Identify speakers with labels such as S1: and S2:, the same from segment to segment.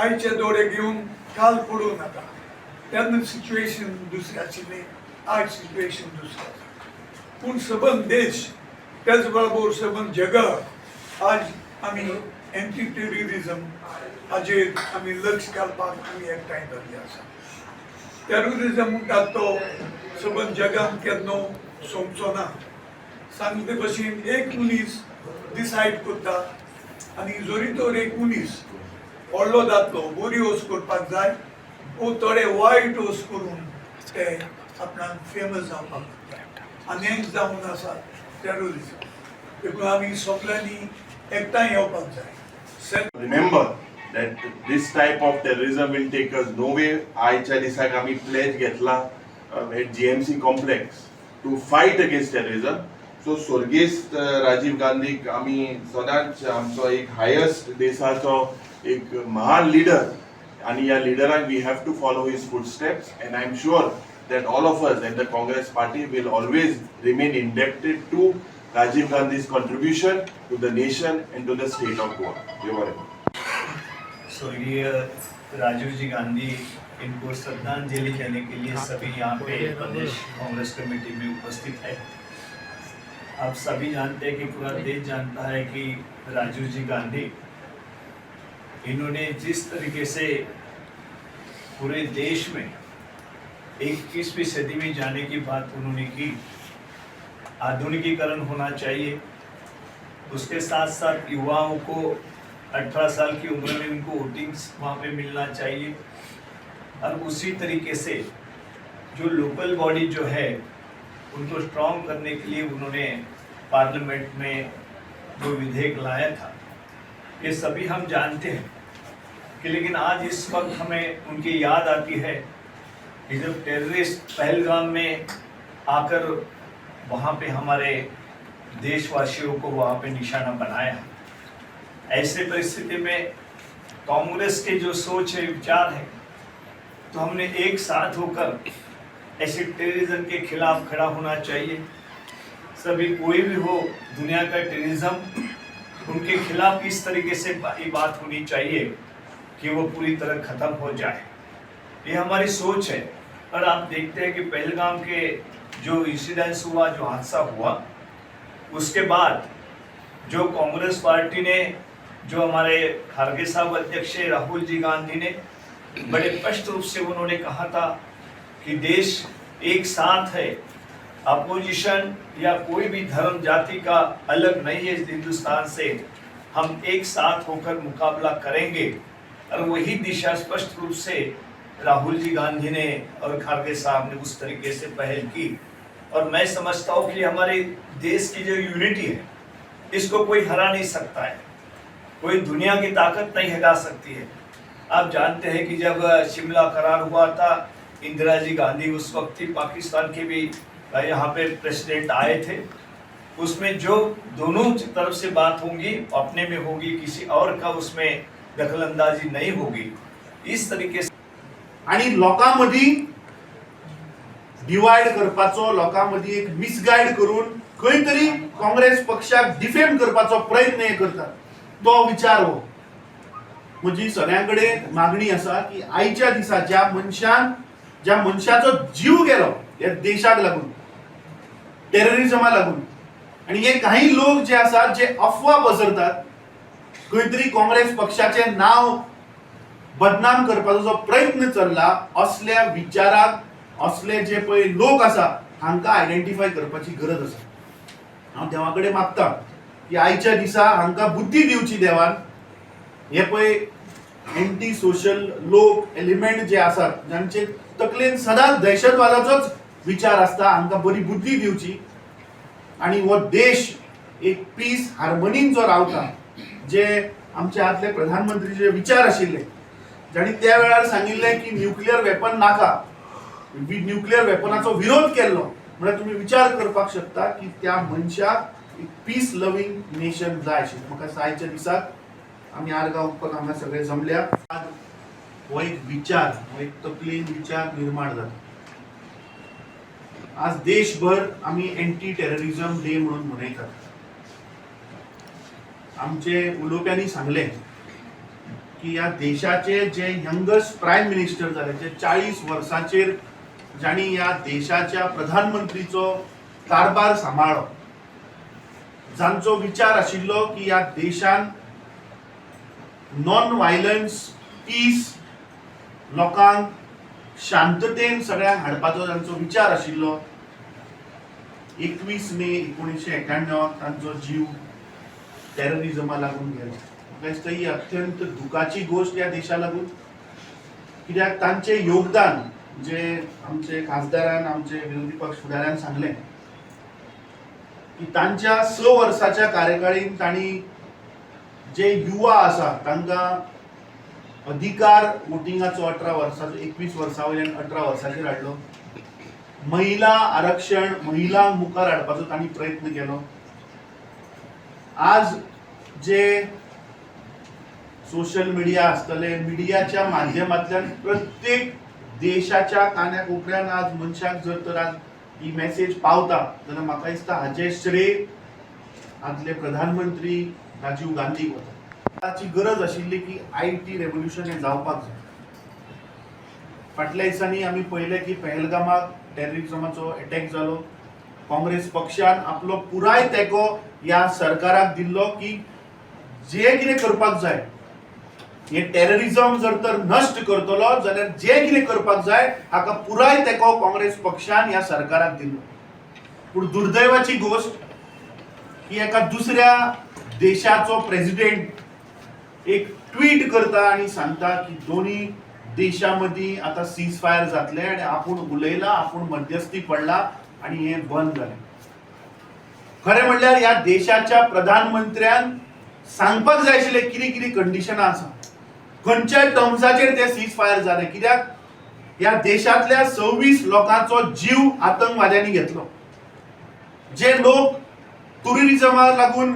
S1: आयचे दोळे घेऊन काल पडू नका. तेन्ना सिच्युएशन दुसरी आशिल्ली, आज सिच्युएशन दुसरी आसा. पूण सबंद देश त्याच बरोबर सबंद जगात आज आमी एंटी टेररिझम हाजेर आमी लक्ष घालपाक आमी एकठांय जाल्ले आसा. टेररिझम म्हणटात तो सबंद जगान केन्ना सोंपचो ना. सांगले भशेन एक मनीस डिसायड करता आनी जरी तर एक मनीस व्हडलो दादलो बरी वस्त करपाक जाय वो थोडे वायट वस्त करून ते आपणाक फेमस जावपाक जाय आनी हें जावन आसा टेररिझम. देखून आमी सगळ्यांनी एकठांय येवपाक जाय.
S2: Remember that this type of terrorism will take us nowhere. आयच्या दिसाक आमी pledge घेतला at GMC complex to fight against terrorism. So स्वर्गीय राजीव गांधीक आमी सदांच आमचो एक हायेस्ट देशाचो एक महान लीडर आणि या लीडराक we have to follow his footsteps and I am sure that all of us at the Congress party will always remain indebted to Rajiv Gandhi's contribution to the nation and to the state of Goa.
S3: स्वर्गीय राजीव जी गांधी इनको श्रद्धांजलि देने के लिए सभी यहाँ पे प्रदेश Congress committee में उपस्थित है. आप सभी जानते हैं कि पूरा देश जानता है कि राजीव जी गांधी इन्होंने जिस तरीके से पूरे देश में 21वीं सदी में जाने की बात उन्होंने की, आधुनिकीकरण होना चाहिए, उसके साथ साथ युवाओं को 18 साल की उम्र में उनको वोटिंग वहाँ पे मिलना चाहिए और उसी तरीके से जो लोकल बॉडी जो है उनको स्ट्रॉन्ग करने के लिए उन्होंने पार्लियामेंट में जो विधेयक लाया था, ये सभी हम जानते हैं कि लेकिन आज इस वक्त हमें उनकी याद आती है कि जब टेररिस्ट पहलगाम में आकर वहाँ पे हमारे देशवासियों को वहाँ पे निशाना बनाया. ऐसे परिस्थिति में कांग्रेस के जो सोच है, विचार है, तो हमने एक साथ होकर ऐसे टेररिज्म के खिलाफ खड़ा होना चाहिए. सभी कोई भी हो दुनिया का टेररिज्म, उनके खिलाफ इस तरीके से बात होनी चाहिए कि वो पूरी तरह खत्म हो जाए. ये हमारी सोच है. और आप देखते हैं कि पहलगाम के जो इंसिडेंस हुआ, जो हादसा हुआ, उसके बाद जो कांग्रेस पार्टी ने, जो हमारे खारगे साहब अध्यक्ष राहुल जी गांधी ने बड़े स्पष्ट रूप से उन्होंने कहा था कि देश एक साथ है, अपोजिशन या कोई भी धर्म जाति का अलग नहीं है हिंदुस्तान से, हम एक साथ होकर मुकाबला करेंगे. और वही दिशा स्पष्ट रूप से राहुल जी गांधी ने और खारगे साहब ने उस तरीके से पहल की. और मैं समझता हूँ कि हमारे देश की जो यूनिटी है, इसको कोई हरा नहीं सकता है, कोई दुनिया की ताकत नहीं हरा सकती है. आप जानते हैं कि जब शिमला करार हुआ था, इंदिरा जी गांधी उस वक्त थी, पाकिस्तान के भी यहाँ पे प्रेसिडेंट आए थे. उसमें जो दोनों तरफ से बात होंगी अपने में होगी, किसी और का उसमें दखलंदाजी नहीं होगी. इस तरीके से
S4: आणि लोकांमदी डिवाइड करपाचो, लोकांमदी एक मिसगाइड करून खंय तरी काँग्रेस पक्षाक डिफेम करपाचो प्रयत्न हे करतात. तो विचार हो. म्हजी सगळ्यांकडे मागणी आसा की आयच्या दिसा ज्या मनशाचो जीव गेलो या देशाक लागून, टेररिझमा लागून, आणि हे काही लोक जे आसात जे अफवा पसरतात, खंय तरी काँग्रेस पक्षाचे नाव बदनाम करपाचो जो प्रयत्न चल्ला, असल्या विचाराक, असले जे पळय लोक आसा हांकां आयडेंटिफाय करपाची गरज आसा. हांव देवा कडेन मागता की आयच्या दिसा हांकां बुद्धी दिवची देवान. हे पळय एंटी सोशल लोक एलिमेंट जे आसात, जांचे तकलेन सदांच दहशतवादाचोच विचार आसता, हांकां बरी बुद्धी दिवची आणि हो देश एक पीस हार्मनीन जो रावता, जे आमचे आदले प्रधानमंत्रीचे विचार आशिल्ले, जाणी त्या वेळार सांगिल्ले की न्यूक्लियर वेपन नाका, न्यूक्लियर वेपनाचो विरोध केल्लो. म्हणजे तुम्ही विचार करपाक शकता की त्या मनशाक एक पीस लविंग नेशन जाय आशिल्लें. म्हाका आयच्या दिसाक आमी आर्गांव उपकर हांगा सगळे जमल्या. हो एक विचार, हो एक तकलेन विचार निर्माण जाता. आज देशभर आमी एंटी टेररिझम डे म्हणून मनयतात. आमचे उलोवप्यांनी सांगले की ह्या देशाचे जे यंगस्ट प्रायम मिनिस्टर जाले जे 40 वर्सांचेर जाणी ह्या देशाच्या प्रधानमंत्रीचो कारभार सांबाळ्ळो, जांचो विचार आशिल्लो की ह्या देशान नॉन व्हायलन्स पीस लोकांक शांततेन सगळ्यांक हाडपाचो तांचो विचार आशिल्लो. 21 मे 1991 तांचो जीव टेररिजमा लागून गेलो. म्हाका दिसता ही अत्यंत दुखाची गोष्ट ह्या देशा लागून, कित्याक तांचे योगदान जे आमचे खासदारान आमचे विरोधी पक्ष फुडाऱ्यान सांगलें की तांच्या 6 वर्साच्या कार्यकाळीन तांणी जे युवा आसा तांकां अधिकार वोटिंगाचो 18 वर्साचो 21 वर्सां वयल्यान 18 वर्साचेर हाडलो. महिला आरक्षण महिलांक मुखार हाडपाचो तांणी प्रयत्न केलो. आज जे सोशल मिडिया आसतले मिडियाच्या माध्यमांतल्यान प्रत्येक देशाच्या कान्या कोपऱ्यान आज मनशाक जर तर आज ही मेसेज पावता जाल्यार म्हाका दिसता हाचे श्रेय आदले प्रधानमंत्री राजीव गांधीक वता. ताची गरज आशिल्ली की IT रेव्होल्युशन हें जावपाक जाय. फाटल्या दिसांनी आमी पळयलें की पहलगामाक टेररिजमाचो अटॅक जालो. काँग्रेस पक्षान आपलो पुराय तेंको ह्या सरकाराक दिल्लो की जे कितें करपाक जाय हे टेररिजम जर तर नष्ट करतलो जाल्यार जे कितें करपाक जाय हाका पुराय तेंको काँग्रेस पक्षान ह्या सरकाराक दिल्लो. पूण दुर्दैवाची गोष्ट की एका दुसऱ्या देशाचो प्रेसिडेंट एक ट्वीट करता आणि सांगता की दोन्ही देशांमदीं आता सीज फायर जातले आणि आपण उलयला आपण मध्यस्थी पडला आणि हे बंद जालें. खरें म्हणल्यार ह्या देशाच्या प्रधानमंत्र्यान सांगपाक जाय आशिल्लें कितें कितें कंडिशनां आसा, खंयच्या टर्म्साचेर ते सीज फायर जाले, कित्याक ह्या देशांतल्या 26 लोकांचो जीव आतंकवाद्यांनी घेतलो. जे लोक टुरिझमाक लागून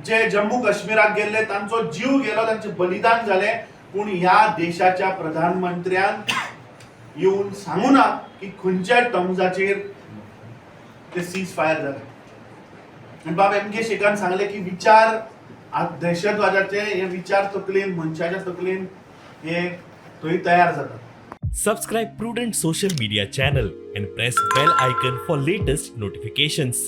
S4: जे जम्मू काश्मीराक गेल्ले तांचो जीव गेलो, तांचे बलिदान जाले, पूण ह्या देशाच्या प्रधानमंत्र्यान येवन सांगूना की खंयच्या टर्म्साचेर ते सीज फायर जाले. आनी बाब MK शेखान सांगले की विचार दहशतवादाचे हे विचार तकलेन मनशाच्या तकलेन हे थंय तयार जातात.
S5: Subscribe Prudent social media channel and press bell icon for latest notifications.